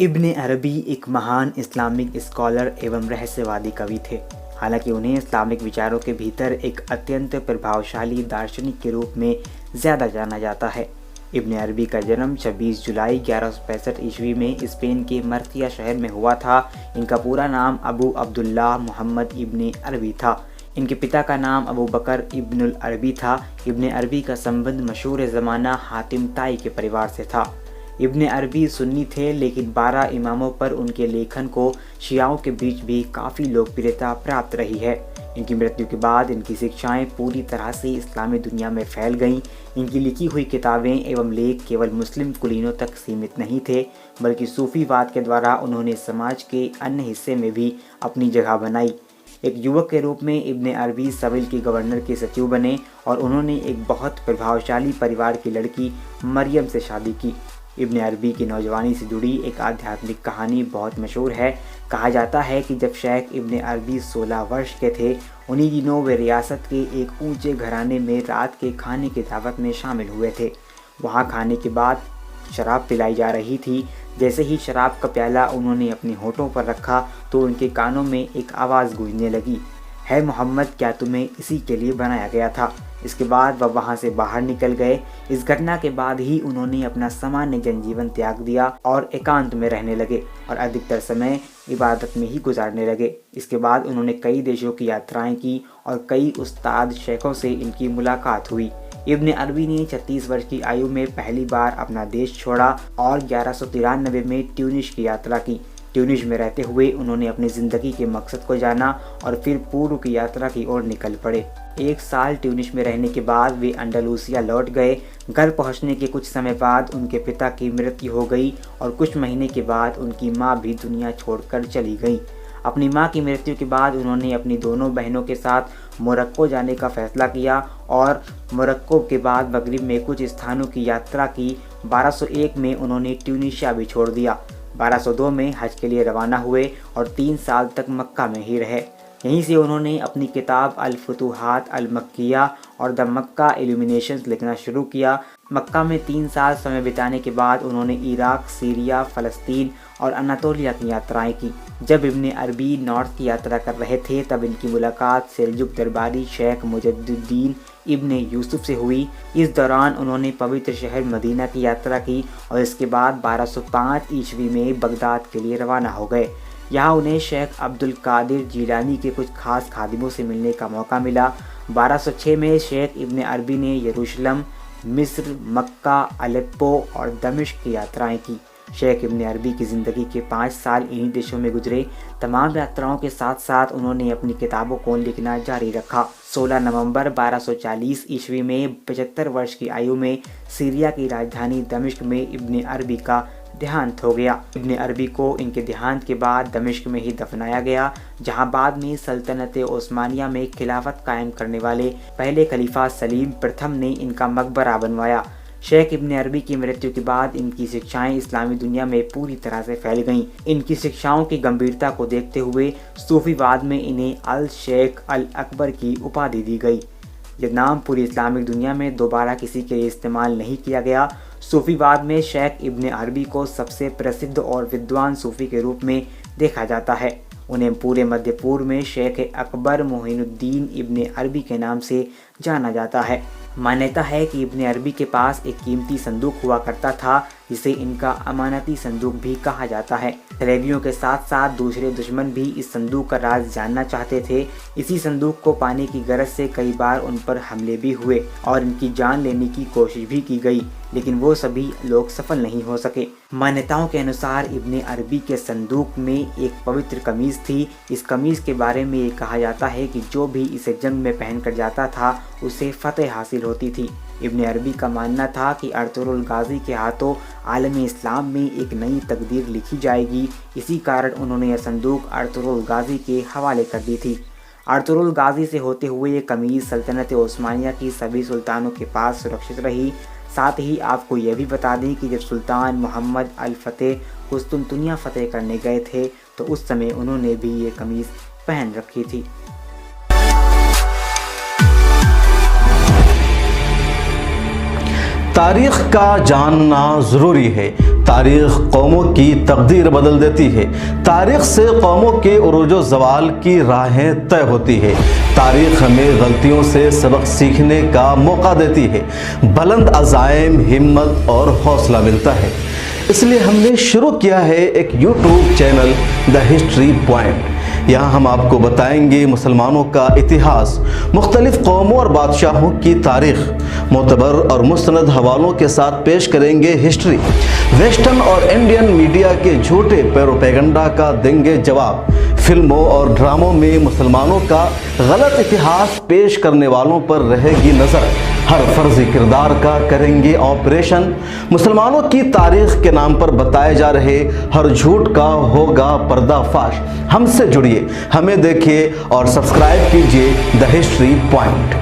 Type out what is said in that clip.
इब्न अरबी एक महान इस्लामिक स्कॉलर एवं रहस्यवादी कवि थे। हालांकि उन्हें इस्लामिक विचारों के भीतर एक अत्यंत प्रभावशाली दार्शनिक के रूप में ज़्यादा जाना जाता है। इब्न अरबी का जन्म 26 जुलाई 1165 ईस्वी में स्पेन के मर्सिया शहर में हुआ था। इनका पूरा नाम अबू अब्दुल्लाह मोहम्मद इब्न अरबी था। इनके पिता का नाम अबू बकर इब्नुल अरबी था। इब्न अरबी का संबंध मशहूर ज़माना हातिम ताई के परिवार से था। इब्न अरबी सुन्नी थे, लेकिन 12 इमामों पर उनके लेखन को शियाओं के बीच भी काफ़ी लोकप्रियता प्राप्त रही है। इनकी मृत्यु के बाद इनकी शिक्षाएं पूरी तरह से इस्लामी दुनिया में फैल गईं। इनकी लिखी हुई किताबें एवं लेख केवल मुस्लिम कुलीनों तक सीमित नहीं थे, बल्कि सूफीवाद के द्वारा उन्होंने समाज के अन्य हिस्से में भी अपनी जगह बनाई। एक युवक के रूप में इब्न अरबी सविल के गवर्नर के सचिव बने और उन्होंने एक बहुत प्रभावशाली परिवार की लड़की मरियम से शादी की। इब्न अरबी की नौजवानी से जुड़ी एक आध्यात्मिक कहानी बहुत मशहूर है। कहा जाता है कि जब शेख इब्न अरबी 16 वर्ष के थे, उन्हीं दिनों वे रियासत के एक ऊंचे घराने में रात के खाने की दावत में शामिल हुए थे। वहां खाने के बाद शराब पिलाई जा रही थी। जैसे ही शराब का प्याला उन्होंने अपने होठों पर रखा तो उनके कानों में एक आवाज़ गूंजने लगी, है मोहम्मद, क्या तुम्हें इसी के लिए बनाया गया था? इसके बाद वह वहाँ से बाहर निकल गए। इस घटना के बाद ही उन्होंने अपना सामान्य जनजीवन त्याग दिया और एकांत में रहने लगे और अधिकतर समय इबादत में ही गुजारने लगे। इसके बाद उन्होंने कई देशों की यात्राएं की और कई उस्ताद शेखों से इनकी मुलाकात हुई। इब्न अरबी ने 36 वर्ष की आयु में पहली बार अपना देश छोड़ा और 1193 में ट्यूनिस की यात्रा की। ट्यूनिस में रहते हुए उन्होंने अपनी ज़िंदगी के मकसद को जाना और फिर पूर्व की यात्रा की ओर निकल पड़े। 1 साल ट्यूनिस में रहने के बाद वे अंडालूसिया लौट गए। घर पहुंचने के कुछ समय बाद उनके पिता की मृत्यु हो गई और कुछ महीने के बाद उनकी मां भी दुनिया छोड़कर चली गई। अपनी मां की मृत्यु के बाद उन्होंने अपनी दोनों बहनों के साथ मोरक्को जाने का फैसला किया और मोरक्को के बाद मगरिब में कुछ स्थानों की यात्रा की। 1201 में उन्होंने ट्यूनीशिया भी छोड़ दिया। 1202 में हज के लिए रवाना हुए और 3 साल तक मक्का में ही रहे। यहीं से उन्होंने अपनी किताब अल-फुतूहात अल-मक्किया और द मक्का इल्यूमिनेशंस लिखना शुरू किया। मक्का में 3 साल समय बिताने के बाद उन्होंने इराक, सीरिया, फ़लस्तीन और अनातोलिया की यात्राएं की। जब इब्न अरबी नॉर्थ की यात्रा कर रहे थे तब इनकी मुलाकात सेल्जुक दरबारी शेख मुजद्दुद्दीन इब्न यूसुफ से हुई। इस दौरान उन्होंने पवित्र शहर मदीना की यात्रा की और इसके बाद 1205 ईस्वी में बगदाद के लिए रवाना हो गए। यहाँ उन्हें शेख अब्दुल कादिर जीलानी के कुछ खास खादिमों से मिलने का मौका मिला। 1206 में शेख इब्न अरबी ने यरूशलेम, मिस्र, मक्का, अलेप्पो और दमिश्क की यात्राएं की। शेख इब्न अरबी की ज़िंदगी के 5 साल इन्हीं देशों में गुजरे। तमाम यात्राओं के साथ साथ उन्होंने अपनी किताबों को लिखना जारी रखा। 16 नवंबर 1240 ईस्वी में 75 वर्ष की आयु में सीरिया की राजधानी दमिश्क में इब्न अरबी का देहांत हो गया। इब्न अरबी को इनके देहांत के बाद दमिश्क में ही दफनाया गया, जहां बाद में सल्तनत ओस्मानिया में खिलाफत कायम करने वाले पहले खलीफा सलीम प्रथम ने इनका मकबरा बनवाया। शेख इब्न अरबी की मृत्यु के बाद इनकी शिक्षाएं इस्लामी दुनिया में पूरी तरह से फैल गईं। इनकी शिक्षाओं की गंभीरता को देखते हुए सूफीवाद में इन्हें अल शेख अल अकबर की उपाधि दी गई। यह नाम पूरी इस्लामिक दुनिया में दोबारा किसी के लिए इस्तेमाल नहीं किया गया। सूफीवाद में शेख इब्न अरबी को सबसे प्रसिद्ध और विद्वान सूफी के रूप में देखा जाता है। उन्हें पूरे मध्य पूर्व में शेख अकबर मोहिनुद्दीन इब्न अरबी के नाम से जाना जाता है। मान्यता है कि इब्न अरबी के पास एक कीमती संदूक हुआ करता था, जिसे इनका अमानती संदूक भी कहा जाता है। सलेबियों के साथ साथ दूसरे दुश्मन भी इस संदूक का राज जानना चाहते थे। इसी संदूक को पाने की गरज से कई बार उन पर हमले भी हुए और इनकी जान लेने की कोशिश भी की गई, लेकिन वो सभी लोग सफल नहीं हो सके। मान्यताओं के अनुसार इब्न अरबी के संदूक में एक पवित्र कमीज थी। इस कमीज के बारे में ये कहा जाता है कि जो भी इसे जंग में पहनकर जाता था उसे फतेह हासिल होती थी। इब्न अरबी का मानना था कि अर्तुगरुल गाजी के हाथों आलम इस्लाम में एक नई तकदीर लिखी जाएगी। इसी कारण उन्होंने यह संदूक अर्तुगरुल गाजी के हवाले कर दी थी। अर्तुगरुल गाजी से होते हुए ये कमीज सल्तनत ओस्मानिया की सभी सुल्तानों के पास सुरक्षित रही। साथ ही आपको यह भी बता दें कि जब सुल्तान मोहम्मद अल फतेह कुस्तुनतुनिया फतेह करने गए थे तो उस समय उन्होंने भी ये कमीज पहन रखी थी। तारीख का जानना ज़रूरी है तारीख कौमों की तकदीर बदल देती है। तारीख से कौमों के उरूजो ज़वाल की राहें तय होती है। तारीख हमें गलतियों से सबक सीखने का मौका देती है। बुलंद अज़ाइम, हिम्मत और हौसला मिलता है। इसलिए हमने शुरू किया है एक YouTube channel the history point. यहाँ हम आपको बताएंगे मुसलमानों का इतिहास, मुख्तलिफ कौमों और बादशाहों की तारीख, मोतबर और मुस्तनद हवालों के साथ पेश करेंगे हिस्ट्री। वेस्टर्न और इंडियन मीडिया के झूठे प्रोपेगेंडा का देंगे जवाब। फिल्मों और ड्रामों में मुसलमानों का गलत इतिहास पेश करने वालों पर रहेगी नज़र। हर फर्जी किरदार का करेंगे ऑपरेशन। मुसलमानों की तारीख के नाम पर बताए जा रहे हर झूठ का होगा पर्दाफाश। हमसे जुड़िए, हमें देखिए और सब्सक्राइब कीजिए द हिस्ट्री पॉइंट।